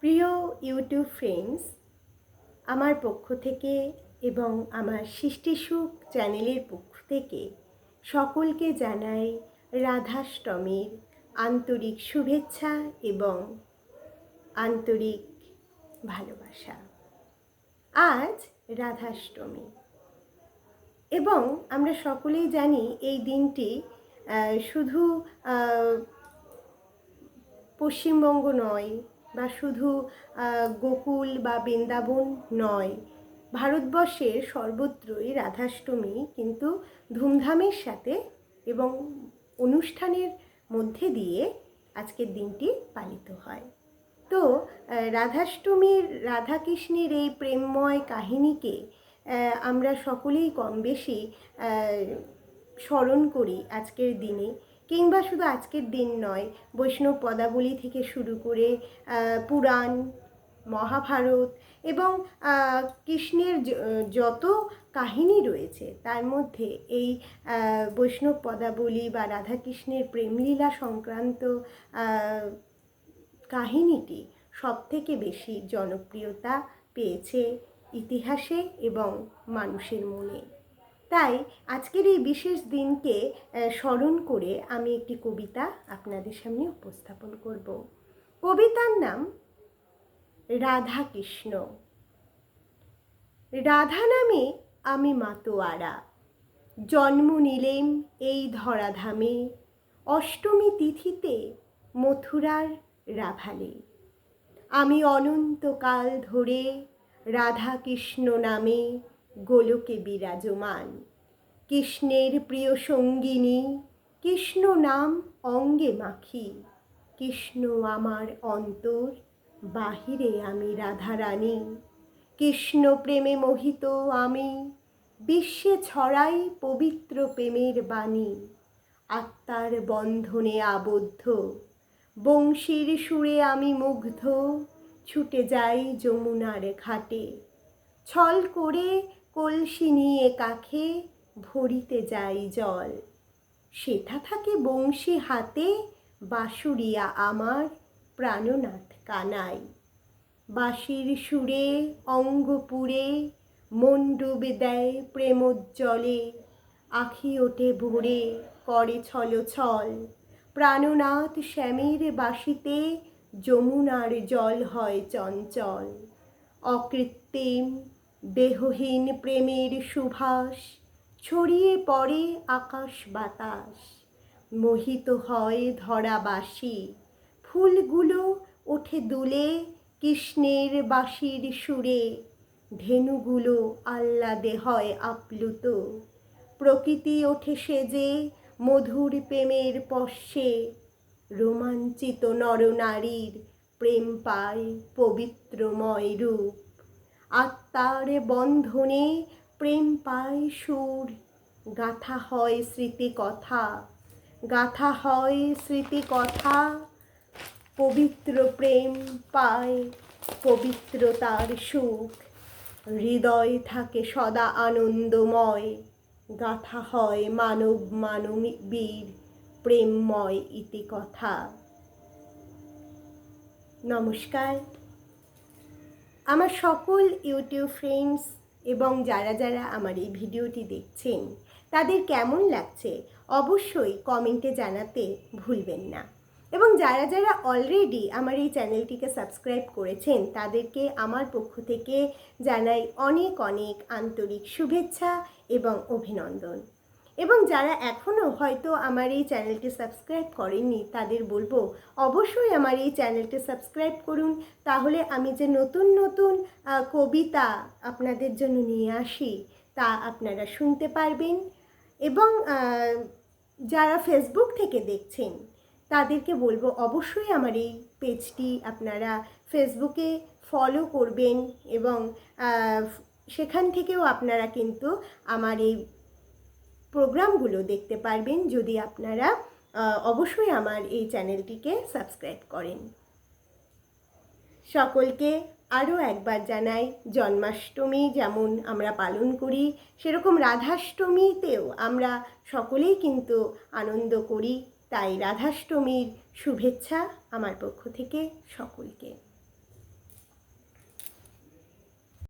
প্রিয় YouTube friends, আমার পক্ষ থেকে এবং আমার সৃষ্টিসুখ চ্যানেলের পক্ষ থেকে সকলকে জানাই রাধাষ্টমীর আন্তরিক শুভেচ্ছা এবং আন্তরিক ভালোবাসা। আজ রাধাষ্টমী এবং আমরা সকলেই জানি এই দিনটি শুধু পশ্চিমবঙ্গ নয় বা শুধু গোকুল বা বৃন্দাবন নয়, ভারতবর্ষের সর্বত্রই রাধাষ্টমী কিন্তু ধুমধামের সাথে এবং অনুষ্ঠানের মধ্যে দিয়ে আজকের দিনটি পালিত হয়। তো রাধাষ্টমীর রাধাকৃষ্ণের এই প্রেমময় কাহিনীকে আমরা সকলেই কম বেশি স্মরণ করি আজকের দিনে, কিংবা শুধু আজকের দিন নয়, বৈষ্ণব পদাবলী থেকে শুরু করে পুরাণ, মহাভারত এবং কৃষ্ণের যত কাহিনী রয়েছে তার মধ্যে এই বৈষ্ণব পদাবলী বা রাধাকৃষ্ণের প্রেমলীলা সংক্রান্ত কাহিনীটি সবথেকে বেশি জনপ্রিয়তা পেয়েছে ইতিহাসে এবং মানুষের মনে। তাই আজকের এই বিশেষ দিনকে স্মরণ করে আমি একটি কবিতা আপনাদের সামনে উপস্থাপন করব। কবিতার নাম রাধাকৃষ্ণ। রাধা নামে আমি মাতোয়ারা, জন্ম নিলেম এই ধরাধামে, অষ্টমী তিথিতে মথুরার রাভালে। আমি অনন্তকাল ধরে রাধাকৃষ্ণ নামে গোলকে বিরাজমান, কৃষ্ণের প্রিয় সঙ্গিনী, কৃষ্ণ নাম অঙ্গে মাখি, কৃষ্ণ আমার অন্তর, বাহিরে আমি রাধারানী। কৃষ্ণ প্রেমে মোহিত আমি, বিশ্বে ছড়াই পবিত্র প্রেমের বাণী। আত্মার বন্ধনে আবদ্ধ, বংশীর সুরে আমি মুগ্ধ, ছুটে যাই যমুনার ঘাটে। ছল করে কলসি নিয়ে কাখে ভরিতে যাই জল। সেথা থাকে বংশী হাতে, বাঁশুড়িয়া আমার প্রাণনাথ কানাই। বাঁশির সুরে অঙ্গ পুরে, মন ডুবে দেয় প্রেমোজ্জ্বলে। আখি ওঠে ভরে করে ছলছল, প্রাণনাথ শ্যামের বাঁশিতে যমুনার জল হয় চঞ্চল। অকৃত্রিম দেহহীন প্রেমের সুভাষ ছড়িয়ে পড়ে আকাশ বাতাস। মোহিত হয় ধরাবাসী, ফুলগুলো ওঠে দুলে কৃষ্ণের বাঁশির সুরে। ধেনুগুলো আহ্লাদে হয় আপ্লুত, প্রকৃতি ওঠে সেজে মধুর প্রেমের পশ্বে। রোমাঞ্চিত নরনারীর প্রেম পায় পবিত্রময় রূপ, আত্মার বন্ধনে প্রেম পায় সুর। গাথা হয় স্মৃতি কথা, গাথা হয় স্মৃতি কথা, পবিত্র প্রেম পায় পবিত্রতার সুখ। হৃদয় থাকে সদা আনন্দময়, গাথা হয় মানব মানবীর প্রেমময় ইতিকথা। নমস্কার আমার সকল ইউটিউব ফ্রেন্ডস এবং যারা যারা আমার এই ভিডিওটি দেখছেন, তাদের কেমন লাগছে অবশ্যই কমেন্টে জানাতে ভুলবেন না। এবং যারা যারা অলরেডি আমার এই চ্যানেলটিকে সাবস্ক্রাইব করেছেন, তাদেরকে আমার পক্ষ থেকে জানাই অনেক অনেক আন্তরিক শুভেচ্ছা এবং অভিনন্দন। এবং যারা এখনও হয়তো আমার এই চ্যানেলটি সাবস্ক্রাইব করেননি, তাদের বলবো অবশ্যই আমার এই চ্যানেলটি সাবস্ক্রাইব করুন। তাহলে আমি যে নতুন নতুন কবিতা আপনাদের জন্য নিয়ে আসি তা আপনারা শুনতে পারবেন। এবং যারা ফেসবুক থেকে দেখছেন, তাদেরকে বলবো অবশ্যই আমার এই পেজটি আপনারা ফেসবুকে ফলো করবেন এবং সেখান থেকেও আপনারা কিন্তু আমার এই প্রোগ্রামগুলো দেখতে পারবেন, যদি আপনারা অবশ্যই আমার এই চ্যানেলটিকে সাবস্ক্রাইব করেন। সকলকে আরও একবার জানাই, জন্মাষ্টমী যেমন আমরা পালন করি, সেরকম রাধাষ্টমীতেও আমরা সকলেই কিন্তু আনন্দ করি। তাই রাধাষ্টমীর শুভেচ্ছা আমার পক্ষ থেকে সকলকে।